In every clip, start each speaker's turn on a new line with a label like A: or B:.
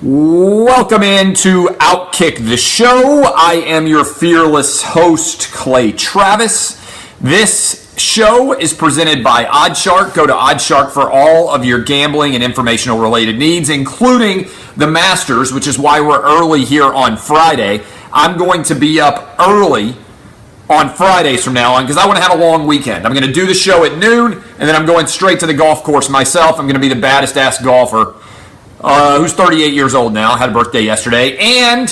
A: Welcome into Outkick the Show. I am your fearless host, Clay Travis. This show is presented by Oddshark. Go to Oddshark for all of your gambling and informational related needs, including the Masters, which is why we're early here on Friday. I'm going to be up early on Fridays from now on because I want to have a long weekend. I'm going to do the show at noon, and then I'm going straight to the golf course myself. I'm going to be the baddest ass golfer who's 38 years old now, had a birthday yesterday, and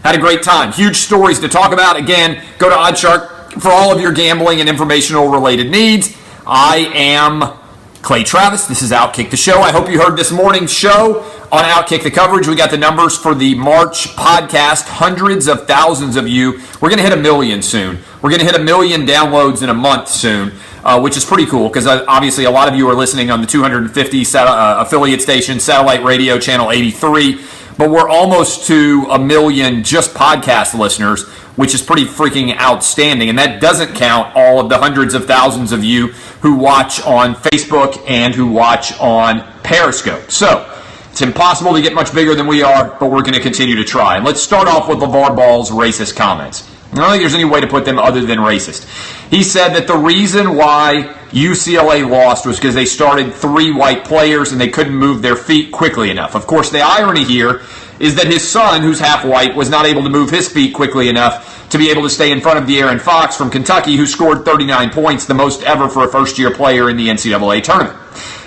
A: had a great time. Huge stories to talk about. Again, go to Oddshark for all of your gambling and informational related needs. I am Clay Travis. This is Outkick the Show. I hope you heard this morning's show on Outkick the Coverage. We got the numbers for the March podcast. Hundreds of thousands of you. We're going to hit 1 million soon. We're going to hit 1 million downloads in a month soon. Which is pretty cool because obviously a lot of you are listening on the 250 affiliate station, satellite radio channel 83, but we're almost to 1 million just podcast listeners, which is pretty freaking outstanding. And that doesn't count all of the hundreds of thousands of you who watch on Facebook and who watch on Periscope. So it's impossible to get much bigger than we are, but we're going to continue to try. And let's start off with Lavar Ball's racist comments. I don't think there's any way to put them other than racist. He said that the reason why UCLA lost was because they started 3 white players and they couldn't move their feet quickly enough. Of course, the irony here is that his son, who's half white, was not able to move his feet quickly enough to be able to stay in front of De'Aaron Fox from Kentucky, who scored 39 points, the most ever for a first-year player in the NCAA tournament.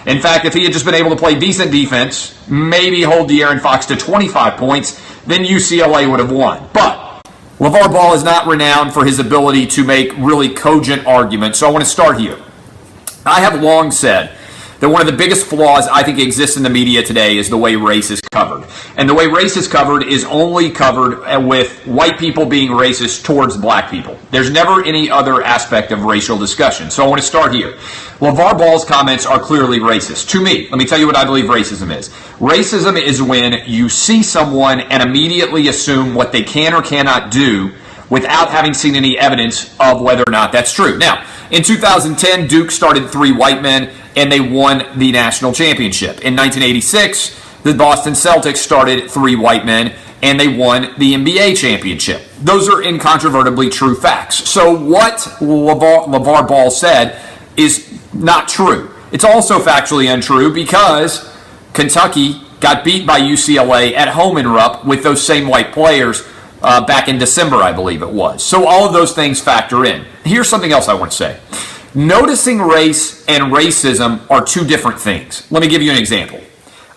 A: In fact, if he had just been able to play decent defense, maybe hold De'Aaron Fox to 25 points, then UCLA would have won. But Lavar Ball is not renowned for his ability to make really cogent arguments, so I want to start here. I have long said that one of the biggest flaws I think exists in the media today is the way race is covered. And the way race is covered is only covered with white people being racist towards black people. There's never any other aspect of racial discussion. So I want to start here. Lavar Ball's comments are clearly racist. To me, let me tell you what I believe racism is. Racism is when you see someone and immediately assume what they can or cannot do without having seen any evidence of whether or not that's true. Now, in 2010, Duke started 3 white men, and they won the national championship. In 1986, the Boston Celtics started 3 white men, and they won the NBA championship. Those are incontrovertibly true facts. So what Lavar Ball said is not true. It's also factually untrue because Kentucky got beat by UCLA at home in Rupp with those same white players back in December, I believe it was. So all of those things factor in. Here's something else I want to say. Noticing race and racism are 2 different things. Let me give you an example.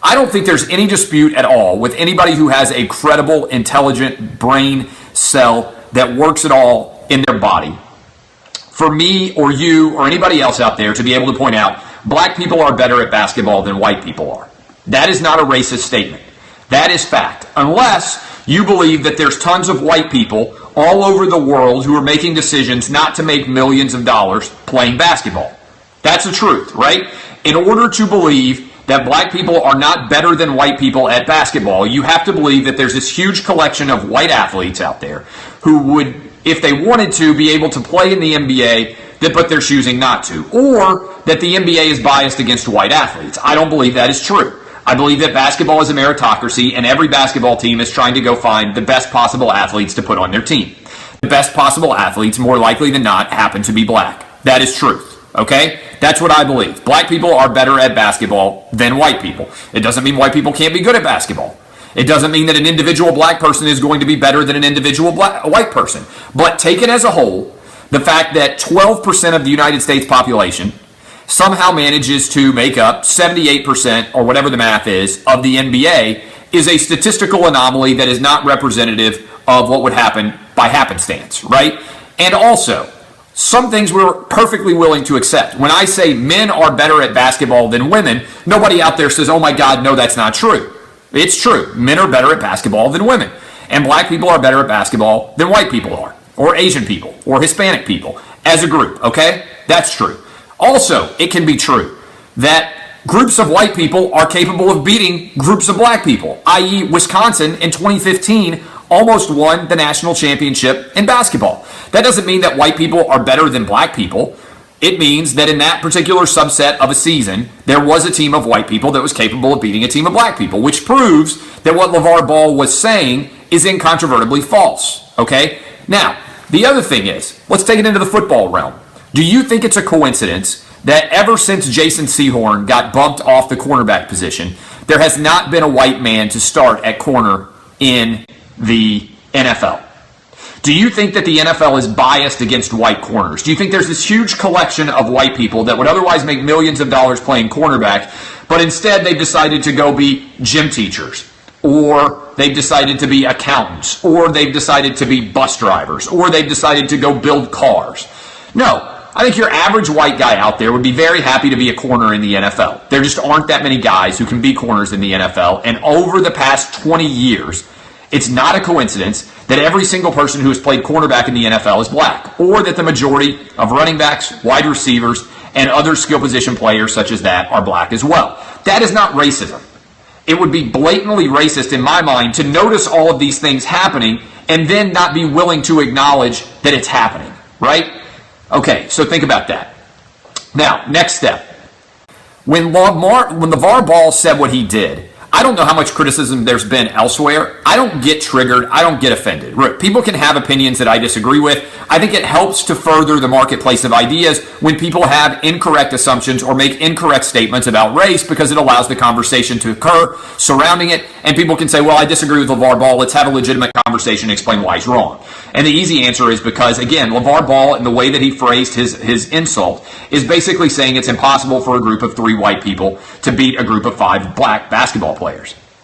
A: I don't think there's any dispute at all with anybody who has a credible, intelligent brain cell that works at all in their body. For me or you or anybody else out there to be able to point out black people are better at basketball than white people are. That is not a racist statement. That is fact. Unless you believe that there's tons of white people all over the world who are making decisions not to make millions of dollars playing basketball. That's the truth, right? In order to believe that black people are not better than white people at basketball, you have to believe that there's this huge collection of white athletes out there who would, if they wanted to, be able to play in the NBA, but they're choosing not to. Or that the NBA is biased against white athletes. I don't believe that is true. I believe that basketball is a meritocracy, and every basketball team is trying to go find the best possible athletes to put on their team. The best possible athletes, more likely than not, happen to be black. That is truth, okay? That's what I believe. Black people are better at basketball than white people. It doesn't mean white people can't be good at basketball. It doesn't mean that an individual black person is going to be better than an individual white person. But taken as a whole, the fact that 12% of the United States population somehow manages to make up 78%, or whatever the math is, of the NBA is a statistical anomaly that is not representative of what would happen by happenstance, right? And also, some things we're perfectly willing to accept. When I say men are better at basketball than women, nobody out there says, oh my God, no, that's not true. It's true. Men are better at basketball than women. And black people are better at basketball than white people are, or Asian people, or Hispanic people, as a group, okay? That's true. Also, it can be true that groups of white people are capable of beating groups of black people, i.e. Wisconsin in 2015 almost won the national championship in basketball. That doesn't mean that white people are better than black people. It means that in that particular subset of a season, there was a team of white people that was capable of beating a team of black people, which proves that what Lavar Ball was saying is incontrovertibly false. Okay? Now, the other thing is, let's take it into the football realm. Do you think it's a coincidence that ever since Jason Sehorn got bumped off the cornerback position, there has not been a white man to start at corner in the NFL? Do you think that the NFL is biased against white corners? Do you think there's this huge collection of white people that would otherwise make millions of dollars playing cornerback, but instead they've decided to go be gym teachers, or they've decided to be accountants, or they've decided to be bus drivers, or they've decided to go build cars? No. I think your average white guy out there would be very happy to be a corner in the NFL. There just aren't that many guys who can be corners in the NFL. And over the past 20 years, it's not a coincidence that every single person who has played cornerback in the NFL is black, or that the majority of running backs, wide receivers, and other skill position players such as that are black as well. That is not racism. It would be blatantly racist in my mind to notice all of these things happening and then not be willing to acknowledge that it's happening, right? Okay, so think about that. Now, next step. When Lavar Ball said what he did, I don't know how much criticism there's been elsewhere. I don't get triggered. I don't get offended. People can have opinions that I disagree with. I think it helps to further the marketplace of ideas when people have incorrect assumptions or make incorrect statements about race, because it allows the conversation to occur surrounding it, and people can say, well, I disagree with Lavar Ball. Let's have a legitimate conversation and explain why he's wrong. And the easy answer is because, again, Lavar Ball, in the way that he phrased his insult, is basically saying it's impossible for a group of 3 white people to beat a group of 5 black basketball players.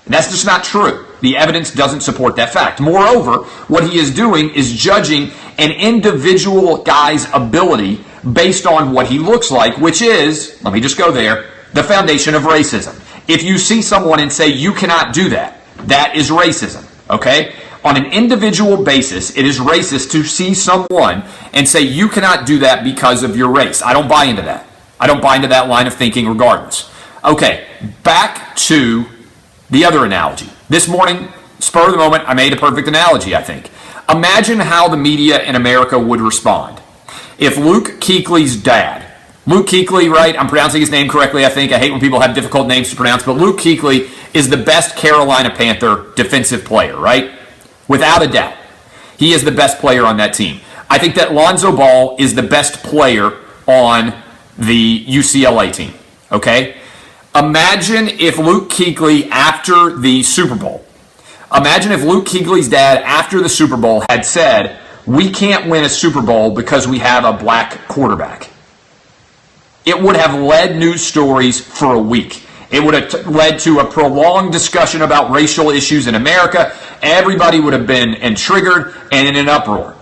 A: And that's just not true. The evidence doesn't support that fact. Moreover, what he is doing is judging an individual guy's ability based on what he looks like, which is, let me just go there, the foundation of racism. If you see someone and say, you cannot do that, that is racism, okay? On an individual basis, it is racist to see someone and say, you cannot do that because of your race. I don't buy into that. I don't buy into that line of thinking regardless. Okay, back to the other analogy. This morning, spur of the moment, I made a perfect analogy, I think. Imagine how the media in America would respond if Luke Kuechly's dad, Luke Kuechly, right? I'm pronouncing his name correctly, I think. I hate when people have difficult names to pronounce, but Luke Kuechly is the best Carolina Panther defensive player, right? Without a doubt. He is the best player on that team. I think that Lonzo Ball is the best player on the UCLA team, okay? Imagine if Luke Kuechly, after the Super Bowl, imagine if Luke Kuechly's dad, after the Super Bowl, had said, we can't win a Super Bowl because we have a black quarterback. It would have led news stories for a week. It would have led to a prolonged discussion about racial issues in America. Everybody would have been triggered and in an uproar.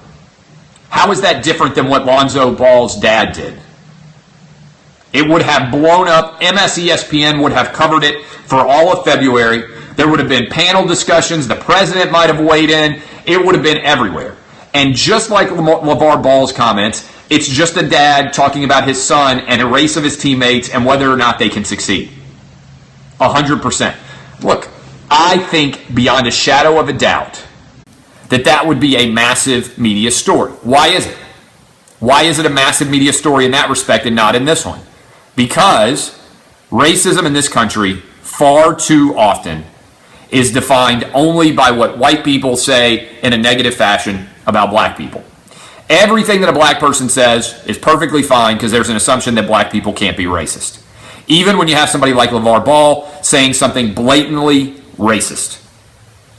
A: How is that different than what Lonzo Ball's dad did? It would have blown up. ESPN would have covered it for all of February. There would have been panel discussions. The president might have weighed in. It would have been everywhere. And just like Lavar Ball's comments, it's just a dad talking about his son and a race of his teammates and whether or not they can succeed. 100%. Look, I think beyond a shadow of a doubt that would be a massive media story. Why is it? Why is it a massive media story in that respect and not in this one? Because racism in this country far too often is defined only by what white people say in a negative fashion about black people. Everything that a black person says is perfectly fine because there's an assumption that black people can't be racist. Even when you have somebody like Lavar Ball saying something blatantly racist.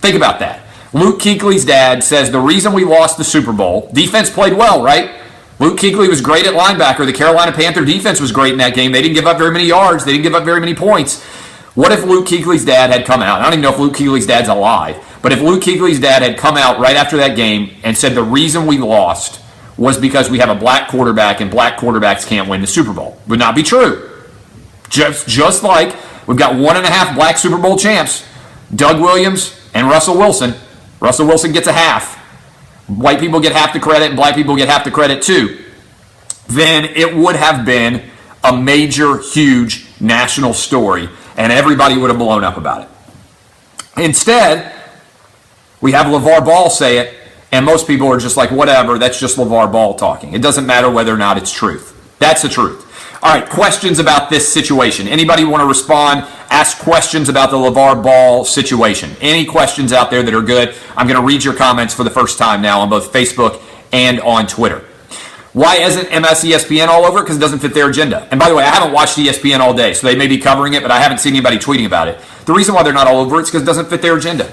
A: Think about that. Luke Kuechly's dad says the reason we lost the Super Bowl, defense played well, right? Luke Kuechly was great at linebacker. The Carolina Panther defense was great in that game. They didn't give up very many yards. They didn't give up very many points. What if Luke Kuechly's dad had come out? I don't even know if Luke Kuechly's dad's alive. But if Luke Kuechly's dad had come out right after that game and said the reason we lost was because we have a black quarterback and black quarterbacks can't win the Super Bowl. Would not be true. Just like we've got 1.5 black Super Bowl champs, Doug Williams and Russell Wilson. Russell Wilson gets a half. White people get half the credit and black people get half the credit too. Then it would have been a major, huge national story and everybody would have blown up about it. Instead, we have Lavar Ball say it and most people are just like, whatever, that's just Lavar Ball talking. It doesn't matter whether or not it's truth. That's the truth. All right, questions about this situation. Anybody want to respond? Ask questions about the Lavar Ball situation. Any questions out there that are good? I'm going to read your comments for the first time now on both Facebook and on Twitter. Why isn't ESPN all over? Because it doesn't fit their agenda. And by the way, I haven't watched ESPN all day, so they may be covering it, but I haven't seen anybody tweeting about it. The reason why they're not all over it is because it doesn't fit their agenda.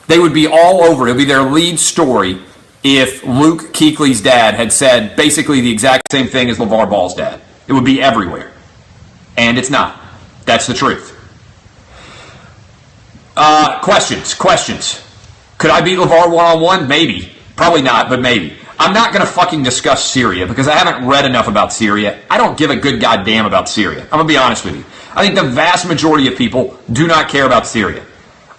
A: They would be all over it. It would be their lead story if Luke Kuechly's dad had said basically the exact same thing as LeVar Ball's dad. It would be everywhere. And it's not. That's the truth. Questions. Could I beat LeVar one-on-one? Maybe. Probably not, but maybe. I'm not going to fucking discuss Syria because I haven't read enough about Syria. I don't give a good goddamn about Syria. I'm going to be honest with you. I think the vast majority of people do not care about Syria.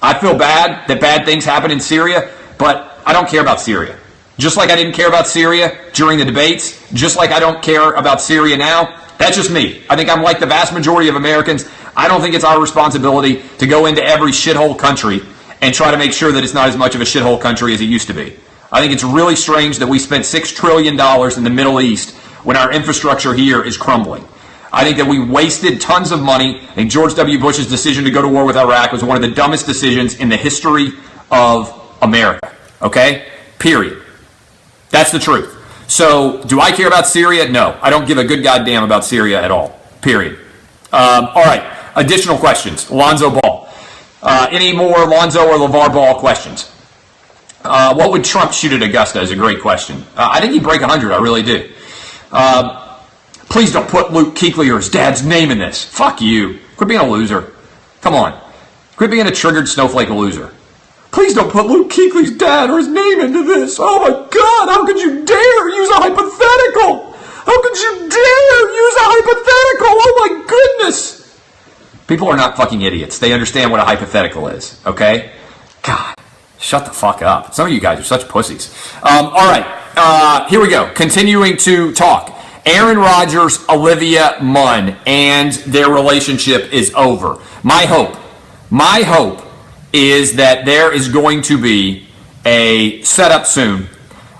A: I feel bad that bad things happen in Syria, but I don't care about Syria. Just like I didn't care about Syria during the debates, just like I don't care about Syria now. That's just me. I think I'm like the vast majority of Americans. I don't think it's our responsibility to go into every shithole country and try to make sure that it's not as much of a shithole country as it used to be. I think it's really strange that we spent $6 trillion in the Middle East when our infrastructure here is crumbling. I think that we wasted tons of money. I think George W. Bush's decision to go to war with Iraq was one of the dumbest decisions in the history of America. Okay? Period. That's the truth. So, do I care about Syria? No. I don't give a good goddamn about Syria at all. Period. All right. Additional questions. Lonzo Ball. Any more Lonzo or LeVar Ball questions? What would Trump shoot at Augusta is a great question. I think he'd break 100. I really do. Please don't put Luke Kuechly or his dad's name in this. Fuck you. Quit being a loser. Come on. Quit being a triggered snowflake loser. Please don't put Luke Kuechly's dad or his name into this. Oh my God, how could you dare use a hypothetical? How could you dare use a hypothetical? Oh my goodness. People are not fucking idiots. They understand what a hypothetical is, okay? God, shut the fuck up. Some of you guys are such pussies. All right, here we go. Continuing to talk. Aaron Rodgers, Olivia Munn, and their relationship is over. My hope is that there is going to be a setup soon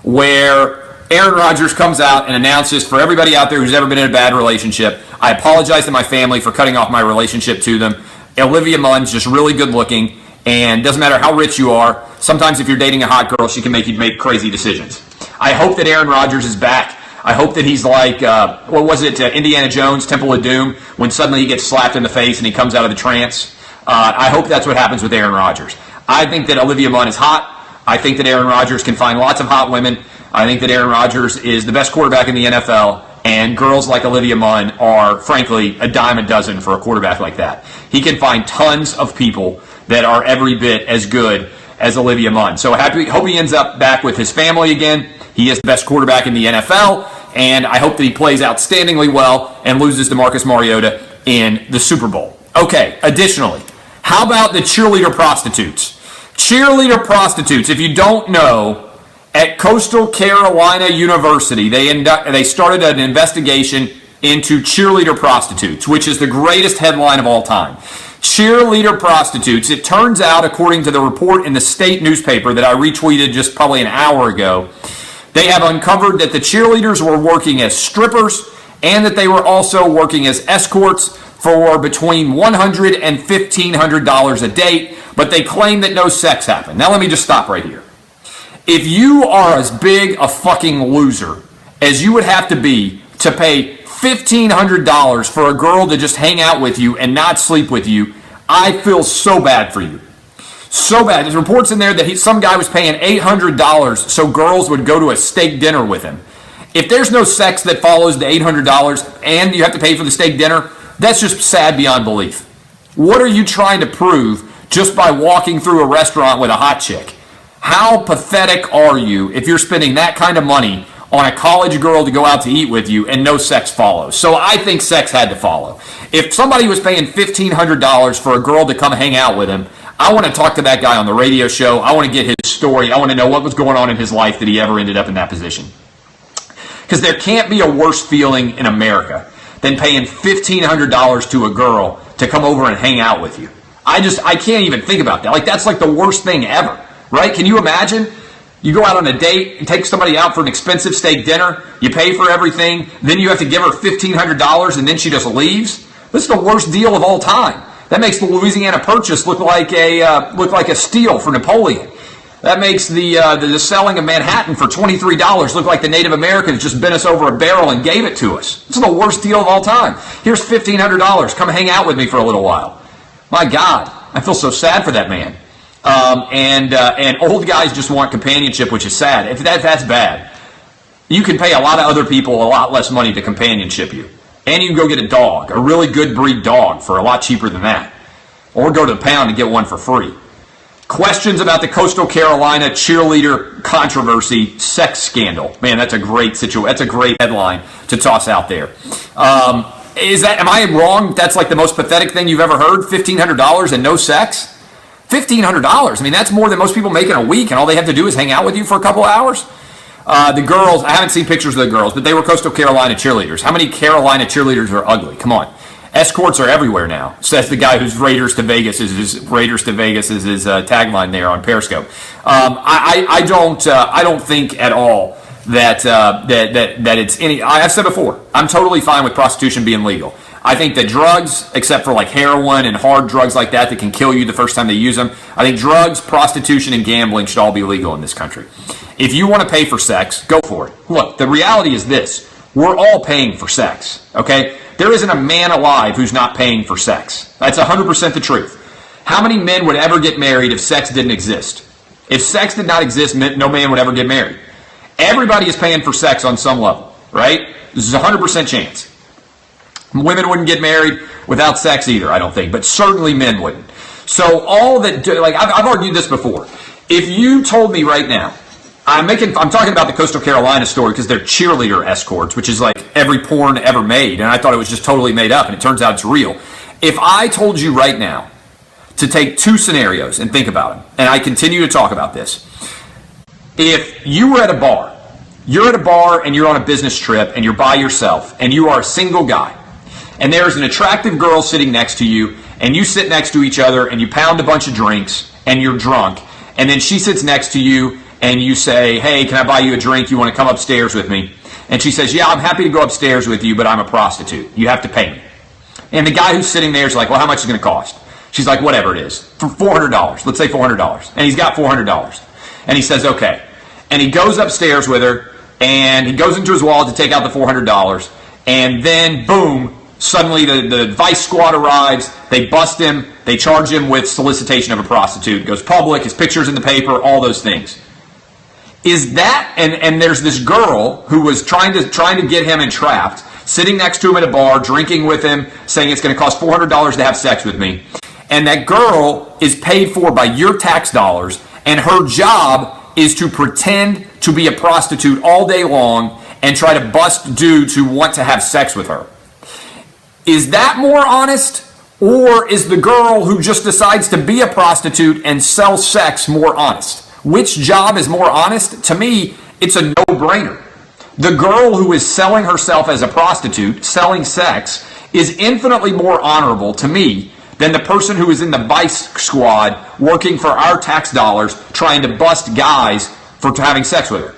A: where Aaron Rodgers comes out and announces for everybody out there who's ever been in a bad relationship, I apologize to my family for cutting off my relationship to them. Olivia Munn's just really good looking, and doesn't matter how rich you are, sometimes if you're dating a hot girl, she can make you make crazy decisions. I hope that Aaron Rodgers is back. I hope that he's like, what was it, Indiana Jones, Temple of Doom, when suddenly he gets slapped in the face and he comes out of the trance. I hope that's what happens with Aaron Rodgers. I think that Olivia Munn is hot. I think that Aaron Rodgers can find lots of hot women. I think that Aaron Rodgers is the best quarterback in the NFL, and girls like Olivia Munn are, frankly, a dime a dozen for a quarterback like that. He can find tons of people that are every bit as good as Olivia Munn. So hope he ends up back with his family again. He is the best quarterback in the NFL, and I hope that he plays outstandingly well and loses to Marcus Mariota in the Super Bowl. Okay, additionally, how about the cheerleader prostitutes? Cheerleader prostitutes, if you don't know, at Coastal Carolina University, they started an investigation into cheerleader prostitutes, which is the greatest headline of all time. Cheerleader prostitutes. It turns out, according to the report in the state newspaper that I retweeted just probably an hour ago, they have uncovered that the cheerleaders were working as strippers and that they were also working as escorts for between $100 and $1,500 a date, but they claim that no sex happened. Now let me just stop right here. If you are as big a fucking loser as you would have to be to pay $1,500 for a girl to just hang out with you and not sleep with you, I feel so bad for you. So bad. There's reports in there that some guy was paying $800 so girls would go to a steak dinner with him. If there's no sex that follows the $800 and you have to pay for the steak dinner, that's just sad beyond belief. What are you trying to prove just by walking through a restaurant with a hot chick? How pathetic are you if you're spending that kind of money on a college girl to go out to eat with you and no sex follows? So I think sex had to follow. If somebody was paying $1,500 for a girl to come hang out with him, I want to talk to that guy on the radio show. I want to get his story. I want to know what was going on in his life that he ever ended up in that position. Because there can't be a worse feeling in America than paying $1,500 to a girl to come over and hang out with you. I can't even think about that. Like, that's like the worst thing ever, right? Can you imagine? You go out on a date and take somebody out for an expensive steak dinner. You pay for everything. Then you have to give her $1,500 and then she just leaves. This is the worst deal of all time. That makes the Louisiana Purchase look like a steal for Napoleon. That makes the selling of Manhattan for $23 look like the Native Americans just bent us over a barrel and gave it to us. This is the worst deal of all time. Here's $1,500. Come hang out with me for a little while. My God, I feel so sad for that man. And old guys just want companionship, which is sad. If that's bad, you can pay a lot of other people a lot less money to companionship you. And you can go get a dog, a really good breed dog, for a lot cheaper than that. Or go to the pound and get one for free. Questions about the Coastal Carolina cheerleader controversy sex scandal. Man, that's a great situation. That's a great headline to toss out there. Am I wrong? That's like the most pathetic thing you've ever heard? $1,500 and no sex? $1,500. I mean, that's more than most people make in a week, and all they have to do is hang out with you for a couple hours. The girls, I haven't seen pictures of the girls, but they were Coastal Carolina cheerleaders. How many Carolina cheerleaders are ugly? Come on. Escorts are everywhere now, says the guy who's Raiders to Vegas is his tagline there on Periscope. I don't think at all that it's any. I've said before, I'm totally fine with prostitution being legal. I think that drugs, except for like heroin and hard drugs like that can kill you the first time they use them, I think drugs, prostitution, and gambling should all be legal in this country. If you want to pay for sex, go for it. Look, the reality is this. We're all paying for sex, okay? There isn't a man alive who's not paying for sex. That's 100% the truth. How many men would ever get married if sex didn't exist? If sex did not exist, no man would ever get married. Everybody is paying for sex on some level, right? This is a 100% chance. Women wouldn't get married without sex either, I don't think, but certainly men wouldn't. So all that, like I've argued this before. If you told me right now, I'm talking about the Coastal Carolina story because they're cheerleader escorts, which is like every porn ever made, and I thought it was just totally made up, and it turns out it's real. If I told you right now to take two scenarios and think about them, and I continue to talk about this. If you were at a bar, you're at a bar and you're on a business trip and you're by yourself and you are a single guy, and there's an attractive girl sitting next to you, and you sit next to each other and you pound a bunch of drinks and you're drunk, and then she sits next to you and you say, hey, can I buy you a drink? You want to come upstairs with me? And she says, yeah, I'm happy to go upstairs with you, but I'm a prostitute. You have to pay me. And the guy who's sitting there is like, well, how much is it going to cost? She's like, whatever it is, for $400. Let's say $400. And he's got $400. And he says, okay. And he goes upstairs with her, and he goes into his wallet to take out the $400. And then, boom, suddenly the vice squad arrives. They bust him. They charge him with solicitation of a prostitute. It goes public. His picture's in the paper, all those things. Is that, and there's this girl who was trying to get him entrapped, sitting next to him at a bar, drinking with him, saying it's going to cost $400 to have sex with me. And that girl is paid for by your tax dollars, and her job is to pretend to be a prostitute all day long and try to bust dudes who want to have sex with her. Is that more honest? Or is the girl who just decides to be a prostitute and sell sex more honest? Which job is more honest? To me, it's a no-brainer. The girl who is selling herself as a prostitute, selling sex, is infinitely more honorable to me than the person who is in the vice squad working for our tax dollars trying to bust guys for having sex with her.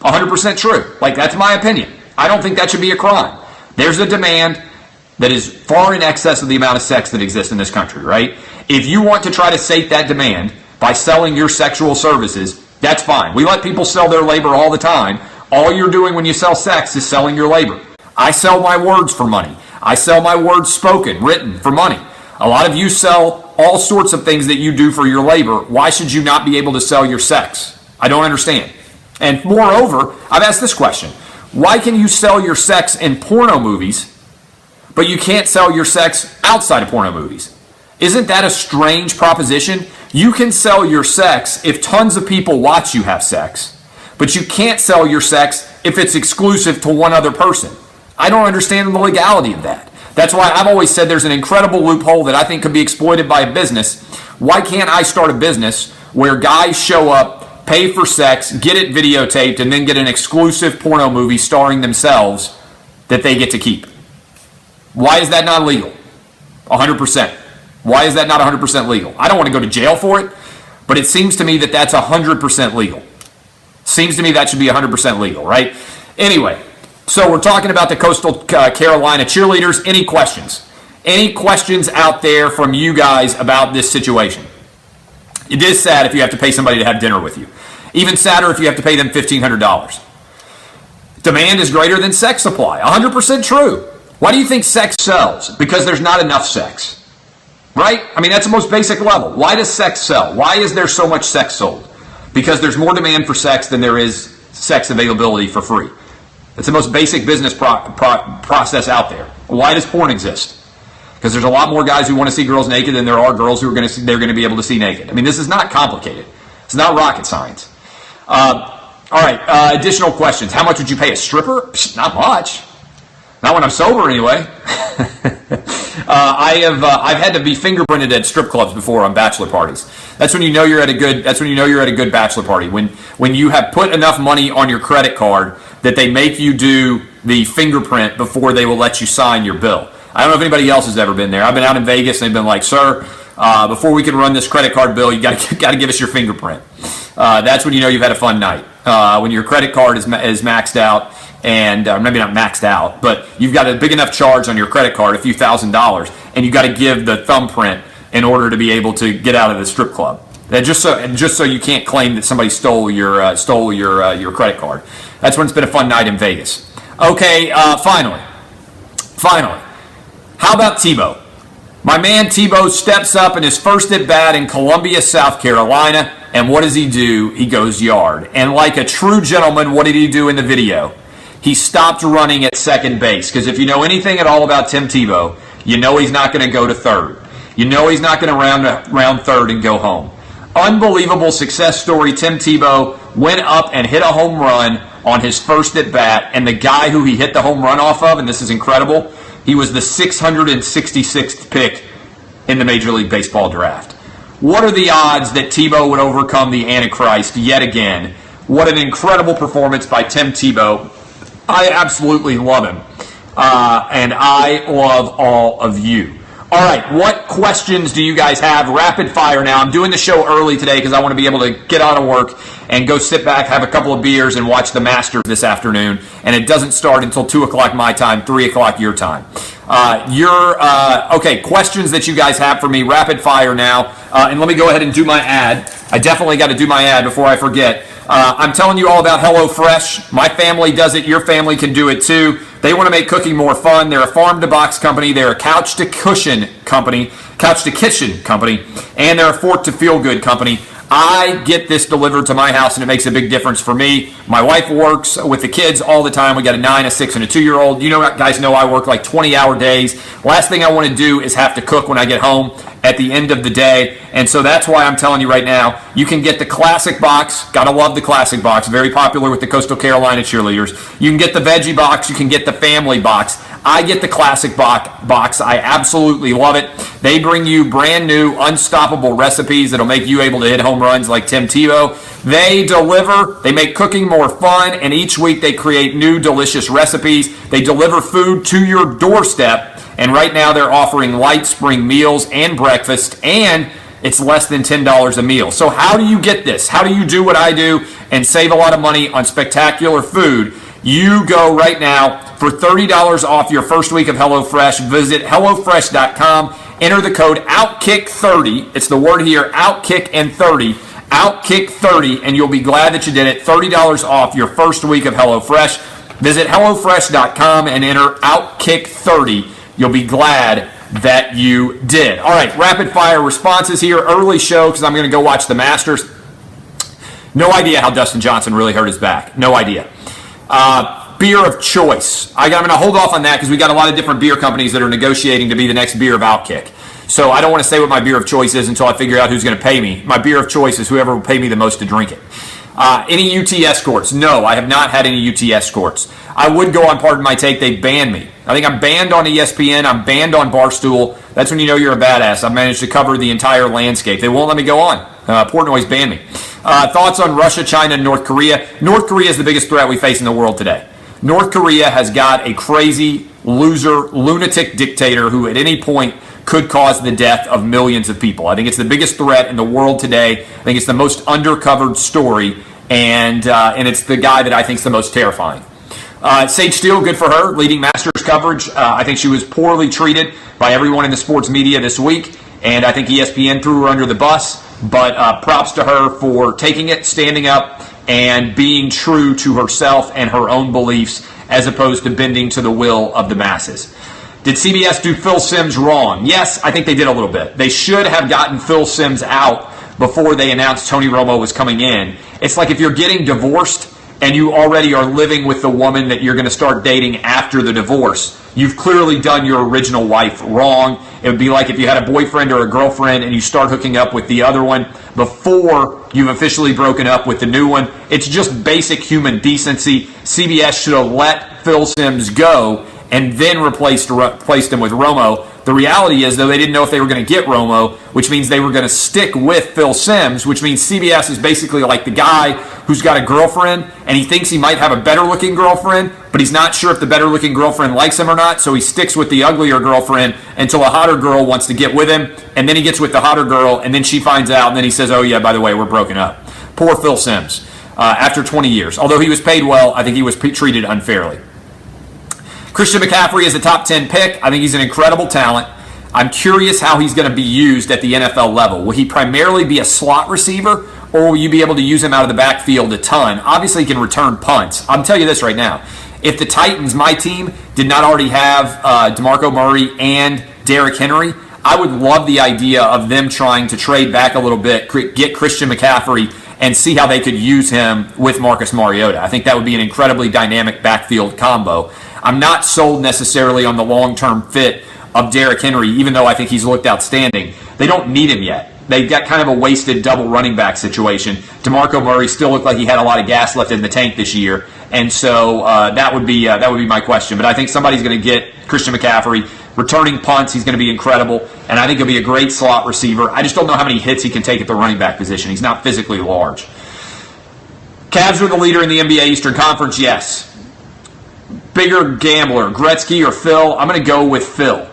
A: 100% true. Like, that's my opinion. I don't think that should be a crime. There's a demand that is far in excess of the amount of sex that exists in this country, right? If you want to try to sate that demand by selling your sexual services, that's fine. We let people sell their labor all the time. All you're doing when you sell sex is selling your labor. I sell my words for money. I sell my words spoken, written, for money. A lot of you sell all sorts of things that you do for your labor. Why should you not be able to sell your sex? I don't understand. And moreover, I've asked this question. Why can you sell your sex in porno movies, but you can't sell your sex outside of porno movies? Isn't that a strange proposition? You can sell your sex if tons of people watch you have sex, but you can't sell your sex if it's exclusive to one other person. I don't understand the legality of that. That's why I've always said there's an incredible loophole that I think could be exploited by a business. Why can't I start a business where guys show up, pay for sex, get it videotaped, and then get an exclusive porno movie starring themselves that they get to keep? Why is that not legal? 100%. Why is that not 100% legal? I don't want to go to jail for it, but it seems to me that that's 100% legal. Seems to me that should be 100% legal, right? Anyway, so we're talking about the Coastal Carolina cheerleaders. Any questions? Any questions out there from you guys about this situation? It is sad if you have to pay somebody to have dinner with you. Even sadder if you have to pay them $1,500. Demand is greater than sex supply. 100% true. Why do you think sex sells? Because there's not enough sex. Right? I mean, that's the most basic level. Why does sex sell? Why is there so much sex sold? Because there's more demand for sex than there is sex availability for free. It's the most basic business process out there. Why does porn exist? Because there's a lot more guys who want to see girls naked than there are girls who are they're going to be able to see naked. I mean, this is not complicated. It's not rocket science. All right, additional questions. How much would you pay a stripper? Not much. Not when I'm sober, anyway. I've had to be fingerprinted at strip clubs before on bachelor parties. That's when you know you're at a good. That's when you know you're at a good bachelor party. When you have put enough money on your credit card that they make you do the fingerprint before they will let you sign your bill. I don't know if anybody else has ever been there. I've been out in Vegas and they've been like, "Sir, before we can run this credit card bill, you got to give us your fingerprint." That's when you know you've had a fun night. When your credit card is maxed out. And maybe not maxed out, but you've got a big enough charge on your credit card, a few $1,000s, and you got to give the thumbprint in order to be able to get out of the strip club. And just so you can't claim that somebody stole your credit card. That's when it's been a fun night in Vegas. Okay, finally, how about Tebow? My man Tebow steps up in his first at bat in Columbia, South Carolina, and what does he do? He goes yard. And like a true gentleman, what did he do in the video? He stopped running at second base, because if you know anything at all about Tim Tebow, you know he's not going to go to third. You know he's not going to round third and go home. Unbelievable success story. Tim Tebow went up and hit a home run on his first at bat, and the guy who he hit the home run off of, and this is incredible, he was the 666th pick in the Major League Baseball draft. What are the odds that Tebow would overcome the Antichrist yet again? What an incredible performance by Tim Tebow. I absolutely love him, and I love all of you. All right, what questions do you guys have? Rapid fire now. I'm doing the show early today because I want to be able to get out of work and go sit back, have a couple of beers, and watch the Masters this afternoon. And it doesn't start until 2 o'clock my time, 3 o'clock your time. Okay, questions that you guys have for me, rapid fire now. And let me go ahead and do my ad. I definitely got to do my ad before I forget. I'm telling you all about HelloFresh. My family does it. Your family can do it too. They want to make cooking more fun. They're a farm-to-box company. They're a couch-to-kitchen company, and they're a fork-to-feel-good company. I get this delivered to my house, and it makes a big difference for me. My wife works with the kids all the time. We got a 9, a 6, and a 2-year-old. You guys know I work like 20-hour days. Last thing I want to do is have to cook when I get home at the end of the day. And so that's why I'm telling you right now, you can get the classic box. Gotta love the classic box. Very popular with the Coastal Carolina cheerleaders. You can get the veggie box. You can get the family box. I get the classic box. I absolutely love it. They bring you brand new, unstoppable recipes that'll make you able to hit home runs like Tim Tebow. They deliver. They make cooking more fun, and each week they create new, delicious recipes. They deliver food to your doorstep, and right now they're offering light spring meals and breakfast, and it's less than $10 a meal. So how do you get this? How do you do what I do and save a lot of money on spectacular food? You go right now for $30 off your first week of HelloFresh. Visit HelloFresh.com. Enter the code OUTKICK30. It's the word here, OUTKICK and 30. OUTKICK30, and you'll be glad that you did it. $30 off your first week of HelloFresh. Visit HelloFresh.com and enter OUTKICK30. You'll be glad that you did. All right, rapid fire responses here. Early show because I'm going to go watch the Masters. No idea how Dustin Johnson really hurt his back. No idea. Beer of choice. I'm going to hold off on that because we got a lot of different beer companies that are negotiating to be the next beer of Outkick. So I don't want to say what my beer of choice is until I figure out who's going to pay me. My beer of choice is whoever will pay me the most to drink it. Any UT escorts? No, I have not had any UT escorts. I would go on Pardon My Take. They banned me. I think I'm banned on ESPN. I'm banned on Barstool. That's when you know you're a badass. I've managed to cover the entire landscape. They won't let me go on. Portnoy's banned me. Thoughts on Russia, China, and North Korea? North Korea is the biggest threat we face in the world today. North Korea has got a crazy, loser, lunatic dictator who at any point could cause the death of millions of people. I think it's the biggest threat in the world today. I think it's the most undercovered story and it's the guy that I think is the most terrifying. Sage Steele, good for her, leading Masters coverage. I think she was poorly treated by everyone in the sports media this week, and I think ESPN threw her under the bus, but props to her for taking it, standing up, and being true to herself and her own beliefs as opposed to bending to the will of the masses. Did CBS do Phil Simms wrong? Yes, I think they did a little bit. They should have gotten Phil Simms out before they announced Tony Romo was coming in. It's like if you're getting divorced and you already are living with the woman that you're going to start dating after the divorce, you've clearly done your original wife wrong. It would be like if you had a boyfriend or a girlfriend and you start hooking up with the other one before you've officially broken up with the new one. It's just basic human decency. CBS should have let Phil Simms go and then replaced him with Romo. The reality is, though, they didn't know if they were going to get Romo, which means they were going to stick with Phil Simms, which means CBS is basically like the guy who's got a girlfriend, and he thinks he might have a better-looking girlfriend, but he's not sure if the better-looking girlfriend likes him or not, so he sticks with the uglier girlfriend until a hotter girl wants to get with him, and then he gets with the hotter girl, and then she finds out, and then he says, oh, yeah, by the way, we're broken up. Poor Phil Simms. After 20 years. Although he was paid well, I think he was treated unfairly. Christian McCaffrey is a top 10 pick. I think he's an incredible talent. I'm curious how he's going to be used at the NFL level. Will he primarily be a slot receiver, or will you be able to use him out of the backfield a ton? Obviously, he can return punts. I'll tell you this right now. If the Titans, my team, did not already have DeMarco Murray and Derrick Henry, I would love the idea of them trying to trade back a little bit, get Christian McCaffrey, and see how they could use him with Marcus Mariota. I think that would be an incredibly dynamic backfield combo. I'm not sold necessarily on the long-term fit of Derrick Henry, even though I think he's looked outstanding. They don't need him yet. They've got kind of a wasted double running back situation. DeMarco Murray still looked like he had a lot of gas left in the tank this year, and so that would be my question. But I think somebody's going to get Christian McCaffrey. Returning punts, he's going to be incredible, and I think he'll be a great slot receiver. I just don't know how many hits he can take at the running back position. He's not physically large. Cavs are the leader in the NBA Eastern Conference, yes. Bigger gambler, Gretzky or Phil? I'm going to go with Phil.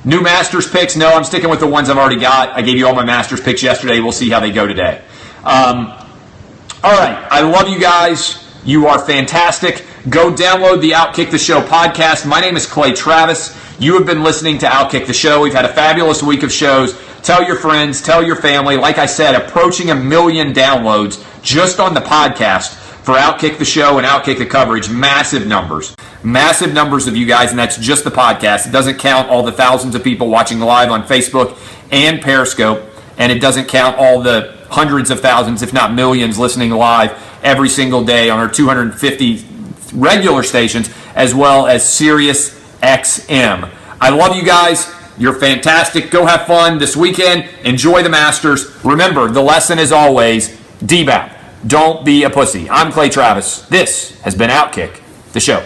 A: New Masters picks? No, I'm sticking with the ones I've already got. I gave you all my Masters picks yesterday. We'll see how they go today. All right, I love you guys. You are fantastic. Go download the Outkick the Show podcast. My name is Clay Travis. You have been listening to Outkick the Show. We've had a fabulous week of shows. Tell your friends, tell your family. Like I said, approaching 1 million downloads just on the podcast for Outkick the Show and Outkick the coverage. Massive numbers. Massive numbers of you guys, and that's just the podcast. It doesn't count all the thousands of people watching live on Facebook and Periscope, and it doesn't count all the hundreds of thousands, if not millions, listening live every single day on our 250 regular stations, as well as Sirius XM. I love you guys. You're fantastic. Go have fun this weekend. Enjoy the Masters. Remember, the lesson is always DBAP. Don't be a pussy. I'm Clay Travis. This has been Outkick the Show.